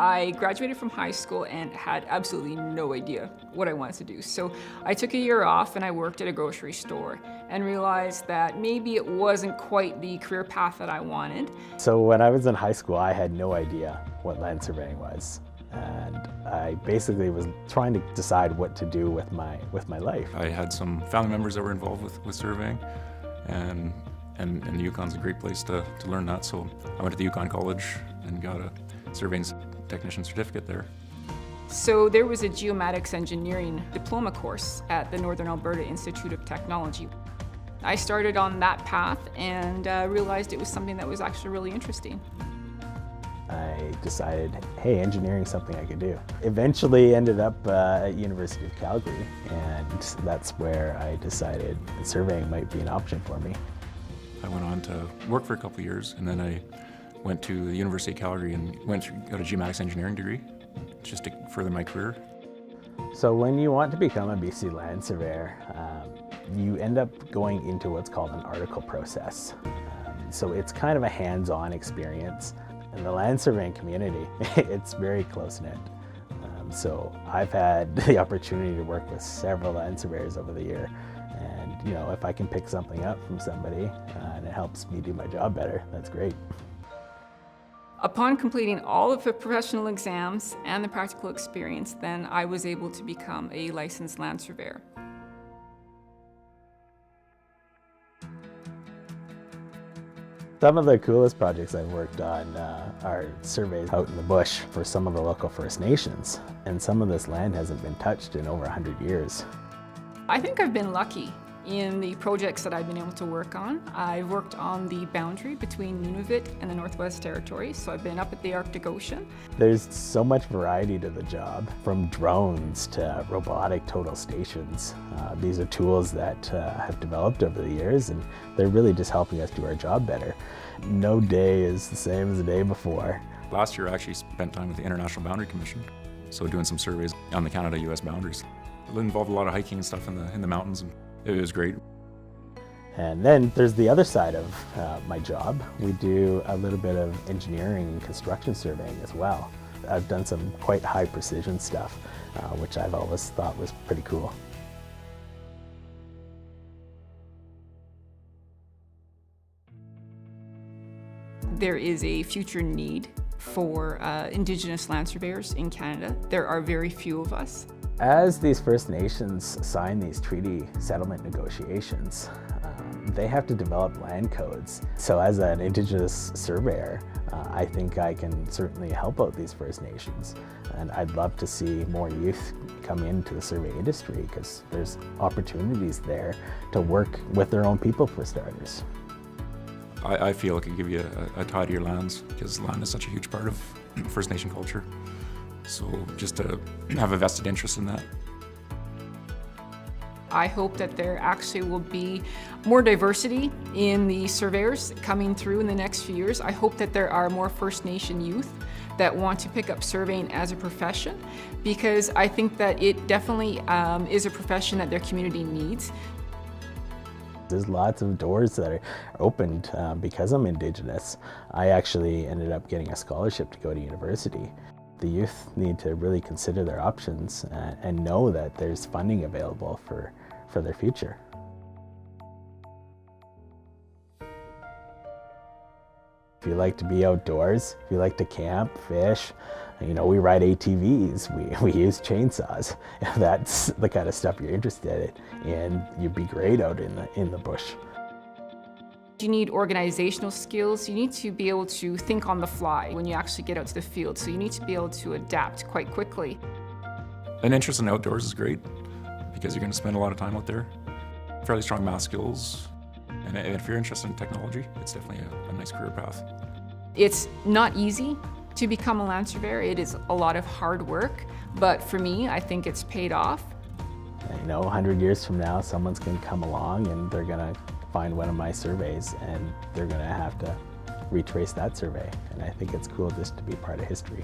I graduated from high school and had absolutely no idea what I wanted to do. So I took a year off and I worked at a grocery store and realized that maybe it wasn't quite the career path that I wanted. So when I was in high school, I had no idea what land surveying was. And I basically was trying to decide what to do with my life. I had some family members that were involved with surveying, and the Yukon's a great place to learn that. So I went to the Yukon College and got a surveying technician certificate there. So there was a geomatics engineering diploma course at the Northern Alberta Institute of Technology. I started on that path and realized it was something that was actually really interesting. I decided, hey, engineering is something I could do. Eventually ended up at University of Calgary, and that's where I decided that surveying might be an option for me. I went on to work for a couple of years, and then I went to the University of Calgary and got a geomatics engineering degree just to further my career. So when you want to become a BC land surveyor, you end up going into what's called an article process. So it's kind of a hands-on experience. In the land surveying community, it's very close-knit. So I've had the opportunity to work with several land surveyors over the year. And you know, if I can pick something up from somebody and it helps me do my job better, that's great. Upon completing all of the professional exams and the practical experience, then I was able to become a licensed land surveyor. Some of the coolest projects I've worked on are surveys out in the bush for some of the local First Nations. And some of this land hasn't been touched in over 100 years. I think I've been lucky in the projects that I've been able to work on. I've worked on the boundary between Nunavut and the Northwest Territories, so I've been up at the Arctic Ocean. There's so much variety to the job, from drones to robotic total stations. These are tools that have developed over the years, and they're really just helping us do our job better. No day is the same as the day before. Last year I actually spent time with the International Boundary Commission, so doing some surveys on the Canada-US boundaries. It involved a lot of hiking and stuff in the mountains, and it was great. And then there's the other side of my job. We do a little bit of engineering and construction surveying as well. I've done some quite high precision stuff, which I've always thought was pretty cool. There is a future need for Indigenous land surveyors in Canada. There are very few of us. As these First Nations sign these treaty settlement negotiations, they have to develop land codes. So as an Indigenous surveyor, I think I can certainly help out these First Nations. And I'd love to see more youth come into the survey industry, because there's opportunities there to work with their own people, for starters. I feel it could give you a tie to your lands, because land is such a huge part of First Nation culture. So just to have a vested interest in that. I hope that there actually will be more diversity in the surveyors coming through in the next few years. I hope that there are more First Nation youth that want to pick up surveying as a profession, because I think that it definitely is a profession that their community needs. There's lots of doors that are opened because I'm Indigenous. I actually ended up getting a scholarship to go to university. The youth need to really consider their options and know that there's funding available for their future. If you like to be outdoors, if you like to camp, fish, you know, we ride ATVs, we use chainsaws. If that's the kind of stuff you're interested in, you'd be great out in the bush. You need organizational skills. You need to be able to think on the fly when you actually get out to the field. So you need to be able to adapt quite quickly. An interest in outdoors is great, because you're going to spend a lot of time out there. Fairly strong math skills. And if you're interested in technology, it's definitely a nice career path. It's not easy to become a land surveyor. It is a lot of hard work, but for me, I think it's paid off. You know, 100 years from now, someone's going to come along and they're going to find one of my surveys and they're going to have to retrace that survey. And I think it's cool just to be part of history.